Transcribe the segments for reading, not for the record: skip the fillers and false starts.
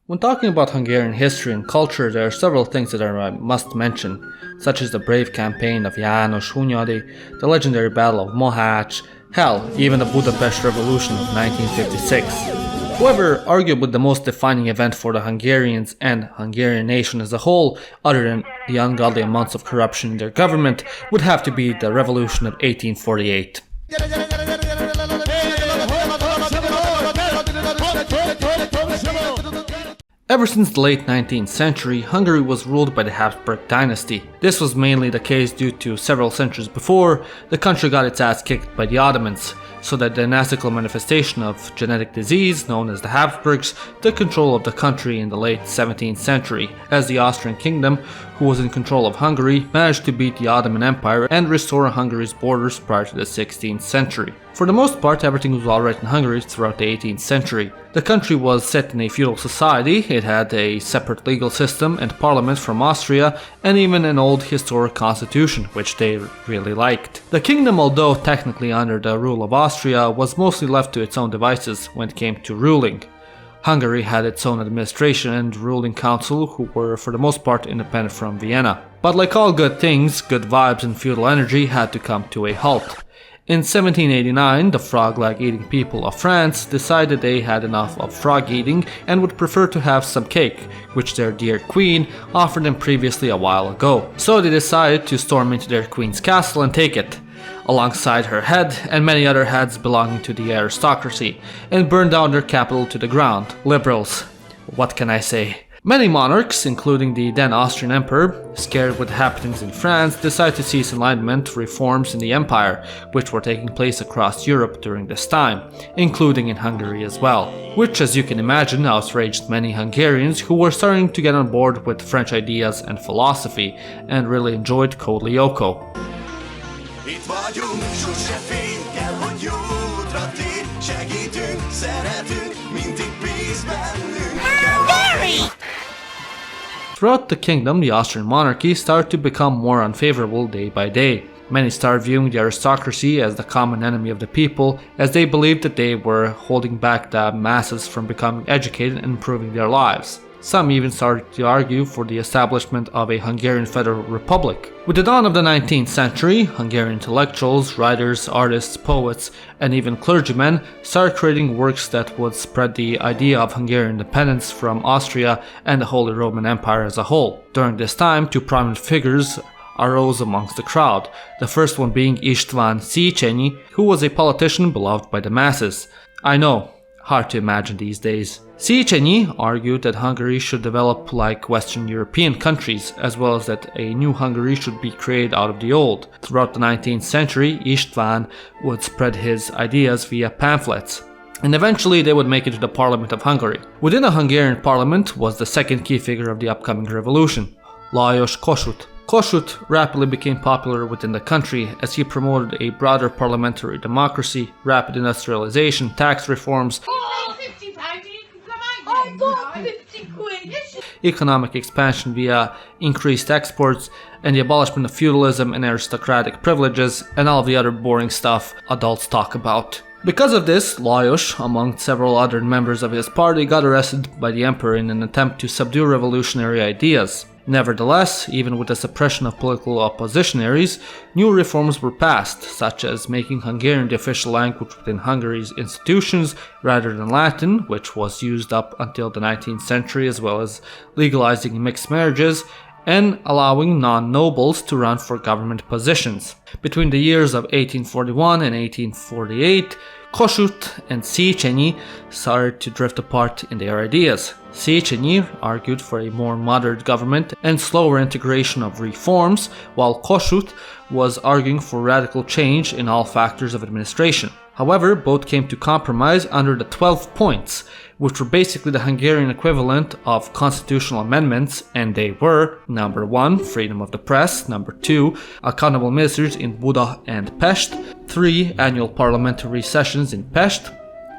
When talking about Hungarian history and culture, there are several things that I must mention, such as the brave campaign of János Hunyadi, the legendary Battle of Mohács, hell, even the Budapest Revolution of 1956. However, arguably the most defining event for the Hungarians and Hungarian nation as a whole, other than the ungodly amounts of corruption in their government, would have to be the Revolution of 1848. Ever since the late 19th century, Hungary was ruled by the Habsburg dynasty. This was mainly the case due to several centuries before, the country got its ass kicked by the Ottomans, so that the dynastical manifestation of genetic disease known as the Habsburgs took control of the country in the late 17th century, as the Austrian kingdom, who was in control of Hungary, managed to beat the Ottoman Empire and restore Hungary's borders prior to the 16th century. For the most part, everything was alright in Hungary throughout the 18th century. The country was set in a feudal society, it had a separate legal system and parliament from Austria, and even an old historic constitution, which they really liked. The kingdom, although technically under the rule of Austria, was mostly left to its own devices when it came to ruling. Hungary had its own administration and ruling council, who were for the most part independent from Vienna. But like all good things, good vibes and feudal energy had to come to a halt. In 1789, the frog-leg-eating people of France decided they had enough of frog eating and would prefer to have some cake, which their dear queen offered them previously a while ago. So they decided to storm into their queen's castle and take it, alongside her head and many other heads belonging to the aristocracy, and burn down their capital to the ground. Liberals. What can I say? Many monarchs, including the then Austrian emperor, scared with the happenings in France, decided to seize enlightenment reforms in the empire, which were taking place across Europe during this time, including in Hungary as well, which, as you can imagine, outraged many Hungarians who were starting to get on board with French ideas and philosophy, and really enjoyed Code Lyoko. Itt vagyunk, sose fény, hogy jódra tér, segítünk, szeretünk, mindig bíz bennünk. Throughout the kingdom, the Austrian monarchy started to become more unfavorable day by day. Many started viewing the aristocracy as the common enemy of the people, as they believed that they were holding back the masses from becoming educated and improving their lives. Some even started to argue for the establishment of a Hungarian federal republic. With the dawn of the 19th century, Hungarian intellectuals, writers, artists, poets, and even clergymen started creating works that would spread the idea of Hungarian independence from Austria and the Holy Roman Empire as a whole. During this time, two prominent figures arose amongst the crowd, the first one being István Széchenyi, who was a politician beloved by the masses. I know, hard to imagine these days. Széchenyi argued that Hungary should develop like Western European countries, as well as that a new Hungary should be created out of the old. Throughout the 19th century, István would spread his ideas via pamphlets, and eventually they would make it to the Parliament of Hungary. Within the Hungarian parliament was the second key figure of the upcoming revolution, Lajos Kossuth. Kossuth rapidly became popular within the country as he promoted a broader parliamentary democracy, rapid industrialization, tax reforms, economic expansion via increased exports, and the abolishment of feudalism and aristocratic privileges, and all of the other boring stuff adults talk about. Because of this, Lajos, among several other members of his party, got arrested by the emperor in an attempt to subdue revolutionary ideas. Nevertheless, even with the suppression of political oppositionaries, new reforms were passed, such as making Hungarian the official language within Hungary's institutions rather than Latin, which was used up until the 19th century, as well as legalizing mixed marriages, and allowing non-nobles to run for government positions. Between the years of 1841 and 1848, Kossuth and Széchenyi started to drift apart in their ideas. Széchenyi argued for a more moderate government and slower integration of reforms, while Kossuth was arguing for radical change in all factors of administration. However, both came to compromise under the 12 points, which were basically the Hungarian equivalent of constitutional amendments, and they were: number 1, freedom of the press; number 2, accountable ministries in Buda and Pest; 3, annual parliamentary sessions in Pest;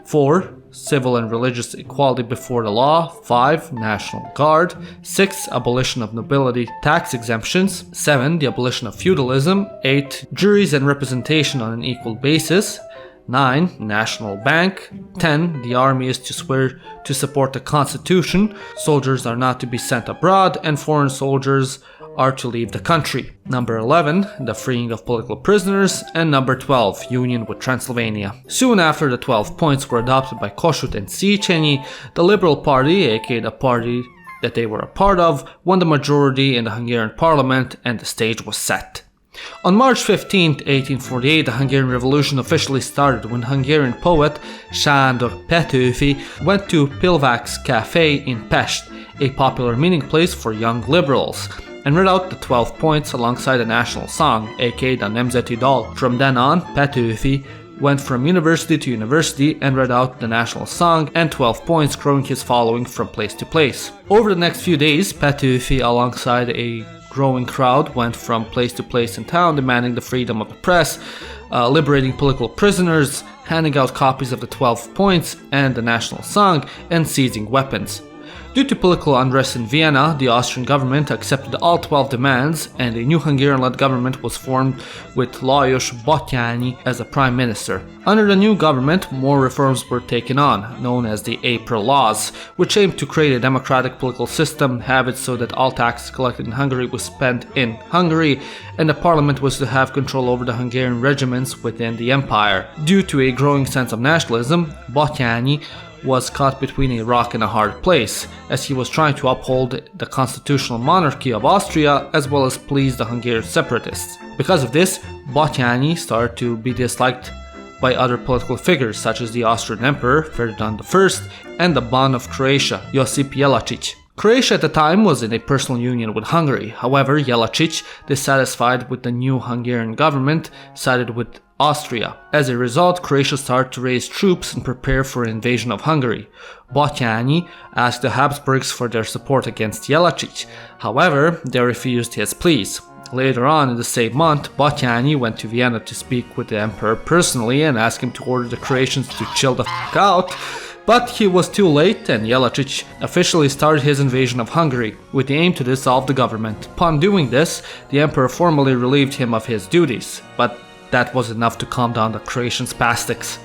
4, civil and religious equality before the law; 5, national guard; 6, abolition of nobility tax exemptions; 7, the abolition of feudalism; 8, juries and representation on an equal basis; 9. National Bank. 10. The army is to swear to support the constitution, soldiers are not to be sent abroad, and foreign soldiers are to leave the country. Number 11. The freeing of political prisoners. And number 12. Union with Transylvania. Soon after the 12 points were adopted by Kossuth and Széchenyi, the Liberal Party, aka the party that they were a part of, won the majority in the Hungarian parliament and the stage was set. On March 15, 1848, the Hungarian Revolution officially started when Hungarian poet Sándor Petőfi went to Pilvác's Café in Pest, a popular meeting place for young liberals, and read out the 12 points alongside a national song, aka the Nemzeti Dal. From then on, Petőfi went from university to university and read out the national song and 12 points, growing his following from place to place. Over the next few days, Petőfi, alongside a growing crowd, went from place to place in town demanding the freedom of the press, liberating political prisoners, handing out copies of the 12 points and the national song, and seizing weapons. Due to political unrest in Vienna, the Austrian government accepted all 12 demands and a new Hungarian-led government was formed with Lajos Batthyány as a prime minister. Under the new government, more reforms were taken on, known as the April Laws, which aimed to create a democratic political system, have it so that all taxes collected in Hungary was spent in Hungary, and the parliament was to have control over the Hungarian regiments within the empire. Due to a growing sense of nationalism, Batthyány was caught between a rock and a hard place, as he was trying to uphold the constitutional monarchy of Austria as well as please the Hungarian separatists. Because of this, Batthyány started to be disliked by other political figures such as the Austrian Emperor Ferdinand I and the Ban of Croatia, Josip Jelačić. Croatia at the time was in a personal union with Hungary. However, Jelačić, dissatisfied with the new Hungarian government, sided with Austria. As a result, Croatia started to raise troops and prepare for an invasion of Hungary. Batthyány asked the Habsburgs for their support against Jelačić. However, they refused his pleas. Later on in the same month, Batthyány went to Vienna to speak with the emperor personally and ask him to order the Croatians to chill the f*** out. But he was too late and Jelačić officially started his invasion of Hungary, with the aim to dissolve the government. Upon doing this, the emperor formally relieved him of his duties, but that was enough to calm down the Croatian spastics.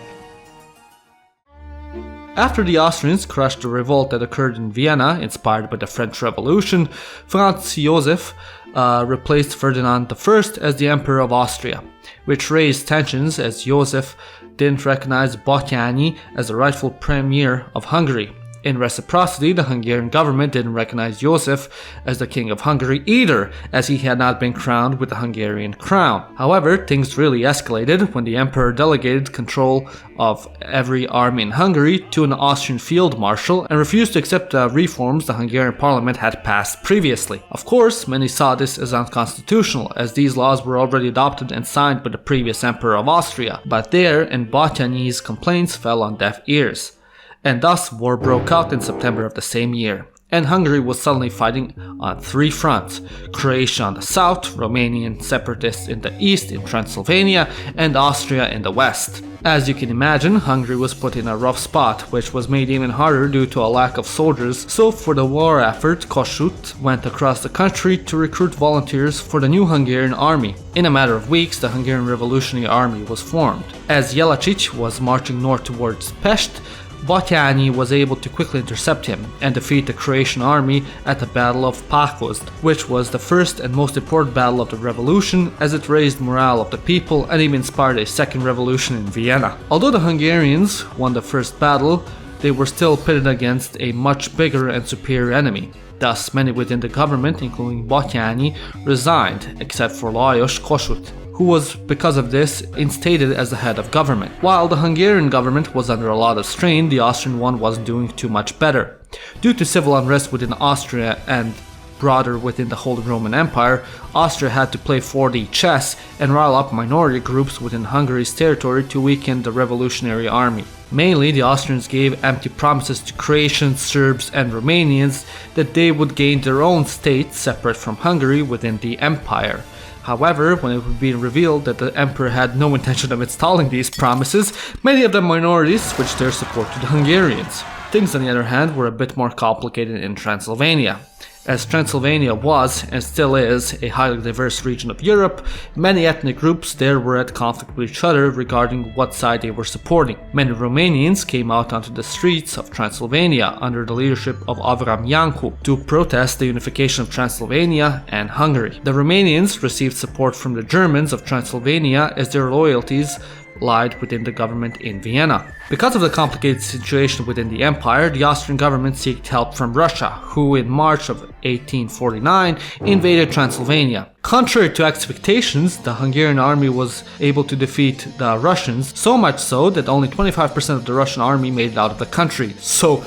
After the Austrians crushed the revolt that occurred in Vienna, inspired by the French Revolution, Franz Joseph replaced Ferdinand I as the Emperor of Austria, which raised tensions as Joseph didn't recognize Batthyány as the rightful premier of Hungary. In reciprocity, the Hungarian government didn't recognize Joseph as the king of Hungary either, as he had not been crowned with the Hungarian crown. However, things really escalated when the emperor delegated control of every army in Hungary to an Austrian field marshal and refused to accept the reforms the Hungarian parliament had passed previously. Of course, many saw this as unconstitutional, as these laws were already adopted and signed by the previous emperor of Austria, but their and Batthyány's complaints fell on deaf ears. And thus war broke out in September of the same year, and Hungary was suddenly fighting on three fronts: Croatia on the south, Romanian separatists in the east in Transylvania, and Austria in the west. As you can imagine, Hungary was put in a rough spot, which was made even harder due to a lack of soldiers, so for the war effort, Kossuth went across the country to recruit volunteers for the new Hungarian army. In a matter of weeks, the Hungarian Revolutionary Army was formed. As Jelačić was marching north towards Pest, Batthyány was able to quickly intercept him and defeat the Croatian army at the Battle of Pákozd, which was the first and most important battle of the revolution, as it raised morale of the people and even inspired a second revolution in Vienna. Although the Hungarians won the first battle, they were still pitted against a much bigger and superior enemy. Thus, many within the government, including Batthyány, resigned, except for Lajos Kossuth, who was, because of this, instated as the head of government. While the Hungarian government was under a lot of strain, the Austrian one wasn't doing too much better. Due to civil unrest within Austria and broader within the Holy Roman Empire, Austria had to play 4D chess and rile up minority groups within Hungary's territory to weaken the revolutionary army. Mainly, the Austrians gave empty promises to Croatians, Serbs, and Romanians that they would gain their own state separate from Hungary within the empire. However, when it would be revealed that the emperor had no intention of installing these promises, many of the minorities switched their support to the Hungarians. Things, on the other hand, were a bit more complicated in Transylvania. As Transylvania was, and still is, a highly diverse region of Europe, many ethnic groups there were at conflict with each other regarding what side they were supporting. Many Romanians came out onto the streets of Transylvania under the leadership of Avram Iancu to protest the unification of Transylvania and Hungary. The Romanians received support from the Germans of Transylvania as their loyalties lied within the government in Vienna. Because of the complicated situation within the empire, the Austrian government sought help from Russia, who in March of 1849 invaded Transylvania. Contrary to expectations, the Hungarian army was able to defeat the Russians, so much so that only 25% of the Russian army made it out of the country. So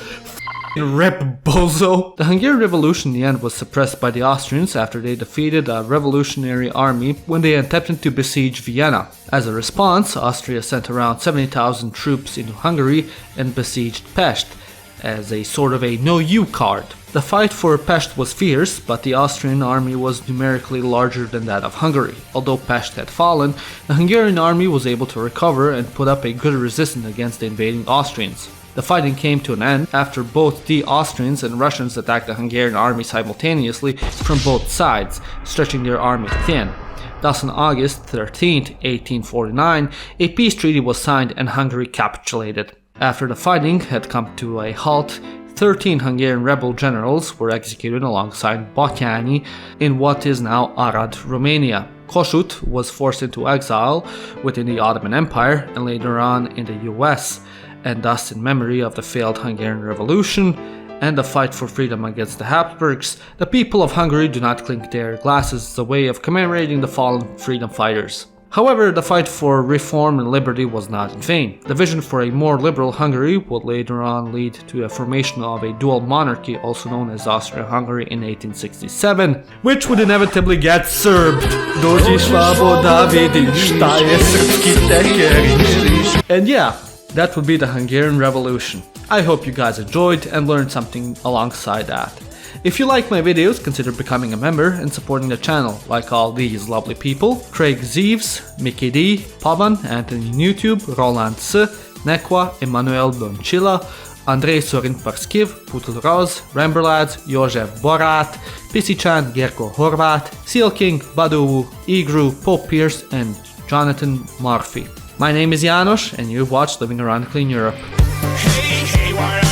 rip bozo! The Hungarian Revolution in the end was suppressed by the Austrians after they defeated a revolutionary army when they attempted to besiege Vienna. As a response, Austria sent around 70,000 troops into Hungary and besieged Pest as a sort of a no-you card. The fight for Pest was fierce, but the Austrian army was numerically larger than that of Hungary. Although Pest had fallen, the Hungarian army was able to recover and put up a good resistance against the invading Austrians. The fighting came to an end after both the Austrians and Russians attacked the Hungarian army simultaneously from both sides, stretching their army thin. Thus on August 13, 1849, a peace treaty was signed and Hungary capitulated. After the fighting had come to a halt, 13 Hungarian rebel generals were executed alongside Batyányi in what is now Arad, Romania. Kossuth was forced into exile within the Ottoman Empire and later on in the US, and thus in memory of the failed Hungarian Revolution and the fight for freedom against the Habsburgs, the people of Hungary do not clink their glasses as a way of commemorating the fallen freedom fighters. However, the fight for reform and liberty was not in vain. The vision for a more liberal Hungary would later on lead to a formation of a dual monarchy, also known as Austria-Hungary, in 1867, which would inevitably get Serbed. And yeah, that would be the Hungarian Revolution. I hope you guys enjoyed and learned something alongside that. If you like my videos, consider becoming a member and supporting the channel, like all these lovely people: Craig Zeeves, Mickey D, Pavan, Anthony YouTube, Roland S, Nekwa, Emanuel Boncilla, Andrei Sorin Parskiv, Putul Roz, Ramberlads, József Barát, Pisichan, Gerko Horváth, Seal King, Badou, Igru, Pope Pierce, and Jonathan Murphy. My name is János, and you've watched Living Around Clean Europe. Hey, hey, why